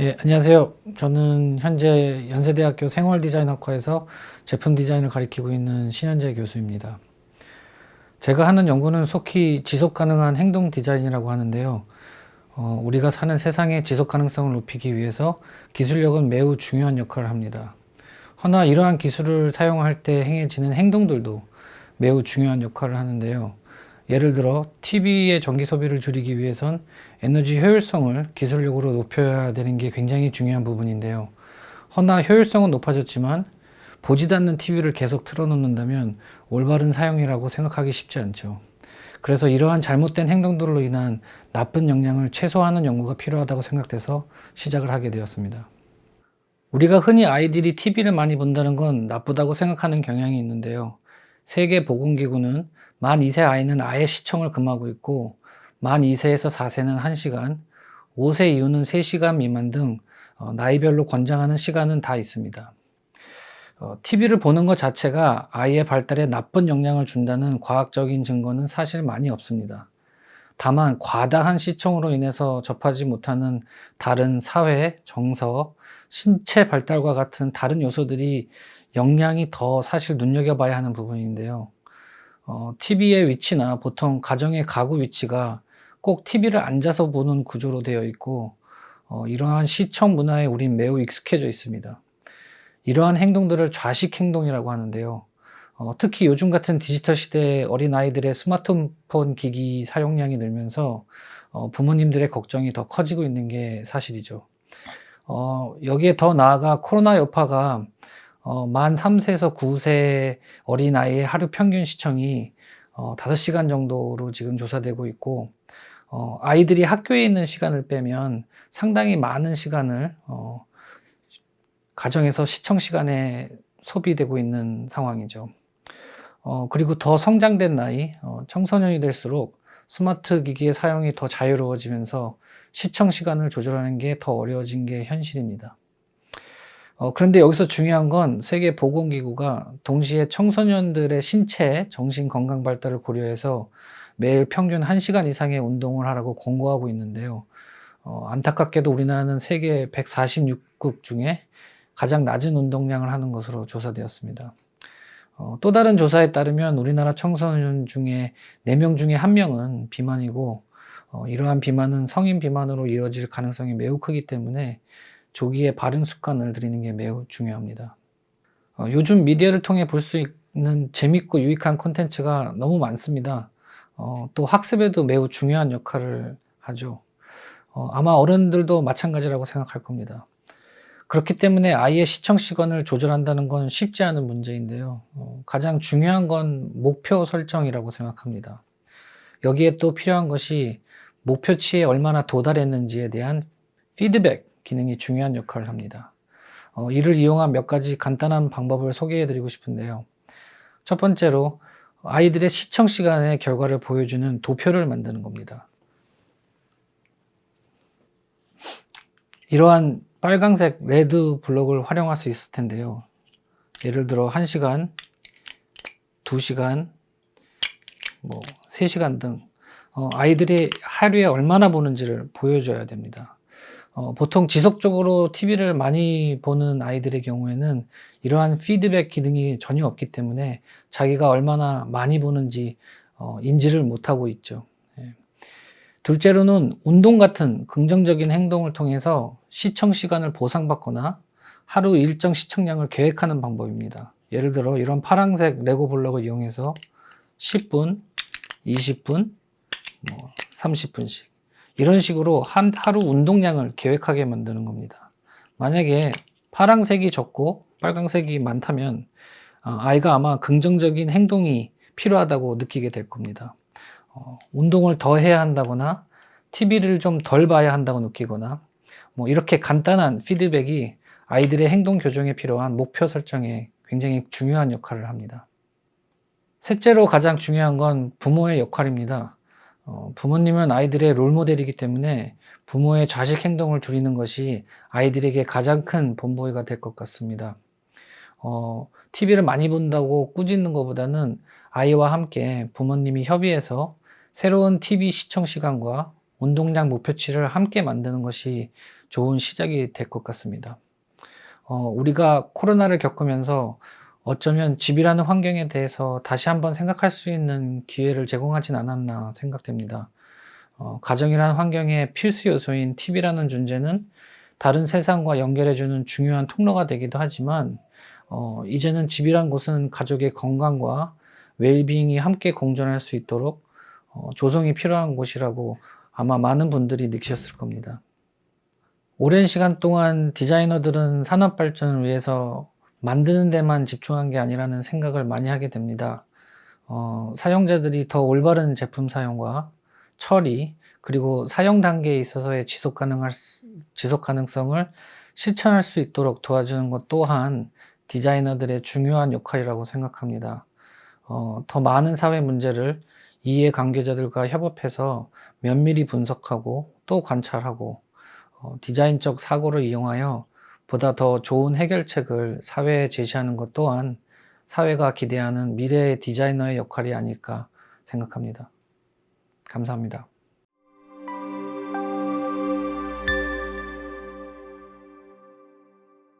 예, 안녕하세요. 저는 현재 연세대학교 생활디자인학과에서 제품 디자인을 가리키고 있는 신현재 교수입니다. 제가 하는 연구는 속히 지속 가능한 행동 디자인이라고 하는데요. 우리가 사는 세상의 지속 가능성을 높이기 위해서 기술력은 매우 중요한 역할을 합니다. 허나 이러한 기술을 사용할 때 행해지는 행동들도 매우 중요한 역할을 하는데요. 예를 들어 TV의 전기 소비를 줄이기 위해선 에너지 효율성을 기술력으로 높여야 되는 게 굉장히 중요한 부분인데요. 허나 효율성은 높아졌지만 보지도 않는 TV를 계속 틀어놓는다면 올바른 사용이라고 생각하기 쉽지 않죠. 그래서 이러한 잘못된 행동들로 인한 나쁜 영향을 최소화하는 연구가 필요하다고 생각돼서 시작을 하게 되었습니다. 우리가 흔히 아이들이 TV를 많이 본다는 건 나쁘다고 생각하는 경향이 있는데요. 세계보건기구는 만 2세 아이는 아예 시청을 금하고 있고, 만 2세에서 4세는 1시간, 5세 이후는 3시간 미만 등 나이별로 권장하는 시간은 다 있습니다. TV를 보는 것 자체가 아이의 발달에 나쁜 영향을 준다는 과학적인 증거는 사실 많이 없습니다. 다만 과다한 시청으로 인해서 접하지 못하는 다른 사회, 정서, 신체 발달과 같은 다른 요소들이 영향이 더 사실 눈여겨봐야 하는 부분인데요. TV의 위치나 보통 가정의 가구 위치가 꼭 TV를 앉아서 보는 구조로 되어 있고, 이러한 시청 문화에 우린 매우 익숙해져 있습니다. 이러한 행동들을 좌식 행동이라고 하는데요. 특히 요즘 같은 디지털 시대에 어린아이들의 스마트폰 기기 사용량이 늘면서 부모님들의 걱정이 더 커지고 있는 게 사실이죠. 여기에 더 나아가 코로나 여파가 만 3세에서 9세 어린아이의 하루 평균 시청이 5시간 정도로 지금 조사되고 있고, 아이들이 학교에 있는 시간을 빼면 상당히 많은 시간을 가정에서 시청 시간에 소비되고 있는 상황이죠. 그리고 더 성장된 나이, 청소년이 될수록 스마트 기기의 사용이 더 자유로워지면서 시청 시간을 조절하는 게 더 어려워진 게 현실입니다. 그런데 여기서 중요한 건 세계보건기구가 동시에 청소년들의 신체, 정신 건강 발달을 고려해서 매일 평균 1시간 이상의 운동을 하라고 권고하고 있는데요. 안타깝게도 우리나라는 세계 146국 중에 가장 낮은 운동량을 하는 것으로 조사되었습니다. 또 다른 조사에 따르면 우리나라 청소년 중에 4명 중에 1명은 비만이고, 이러한 비만은 성인 비만으로 이어질 가능성이 매우 크기 때문에 조기에 바른 습관을 들이는 게 매우 중요합니다. 요즘 미디어를 통해 볼 수 있는 재밌고 유익한 콘텐츠가 너무 많습니다. 또 학습에도 매우 중요한 역할을 하죠. 아마 어른들도 마찬가지라고 생각할 겁니다. 그렇기 때문에 아이의 시청 시간을 조절한다는 건 쉽지 않은 문제인데요. 가장 중요한 건 목표 설정이라고 생각합니다. 여기에 또 필요한 것이 목표치에 얼마나 도달했는지에 대한 피드백 기능이 중요한 역할을 합니다. 이를 이용한 몇 가지 간단한 방법을 소개해 드리고 싶은데요. 첫 번째로 아이들의 시청 시간의 결과를 보여주는 도표를 만드는 겁니다. 이러한 빨강색 레드 블록을 활용할 수 있을 텐데요. 예를 들어 1시간, 2시간, 3시간 등 아이들이 하루에 얼마나 보는지를 보여줘야 됩니다. 보통 지속적으로 TV를 많이 보는 아이들의 경우에는 이러한 피드백 기능이 전혀 없기 때문에 자기가 얼마나 많이 보는지 인지를 못하고 있죠. 예. 둘째로는 운동 같은 긍정적인 행동을 통해서 시청 시간을 보상받거나 하루 일정 시청량을 계획하는 방법입니다. 예를 들어 이런 파란색 레고 블록을 이용해서 10분, 20분, 30분씩 이런 식으로 하루 운동량을 계획하게 만드는 겁니다. 만약에 파란색이 적고 빨강색이 많다면 아이가 아마 긍정적인 행동이 필요하다고 느끼게 될 겁니다. 운동을 더 해야 한다거나 TV를 좀 덜 봐야 한다고 느끼거나 이렇게 간단한 피드백이 아이들의 행동 교정에 필요한 목표 설정에 굉장히 중요한 역할을 합니다. 셋째로 가장 중요한 건 부모의 역할입니다. 부모님은 아이들의 롤모델이기 때문에 부모의 좌식 행동을 줄이는 것이 아이들에게 가장 큰 본보기가 될 것 같습니다. TV를 많이 본다고 꾸짖는 것보다는 아이와 함께 부모님이 협의해서 새로운 TV 시청 시간과 운동량 목표치를 함께 만드는 것이 좋은 시작이 될 것 같습니다. 우리가 코로나를 겪으면서 어쩌면 집이라는 환경에 대해서 다시 한번 생각할 수 있는 기회를 제공하진 않았나 생각됩니다. 가정이라는 환경의 필수 요소인 TV라는 존재는 다른 세상과 연결해주는 중요한 통로가 되기도 하지만, 이제는 집이란 곳은 가족의 건강과 웰빙이 함께 공존할 수 있도록 조성이 필요한 곳이라고 아마 많은 분들이 느끼셨을 겁니다. 오랜 시간 동안 디자이너들은 산업 발전을 위해서 만드는 데만 집중한 게 아니라는 생각을 많이 하게 됩니다. 사용자들이 더 올바른 제품 사용과 처리, 그리고 사용 단계에 있어서의 지속 가능성을 실천할 수 있도록 도와주는 것 또한 디자이너들의 중요한 역할이라고 생각합니다. 더 많은 사회 문제를 이해 관계자들과 협업해서 면밀히 분석하고 또 관찰하고, 디자인적 사고를 이용하여 보다 더 좋은 해결책을 사회에 제시하는 것 또한 사회가 기대하는 미래의 디자이너의 역할이 아닐까 생각합니다. 감사합니다.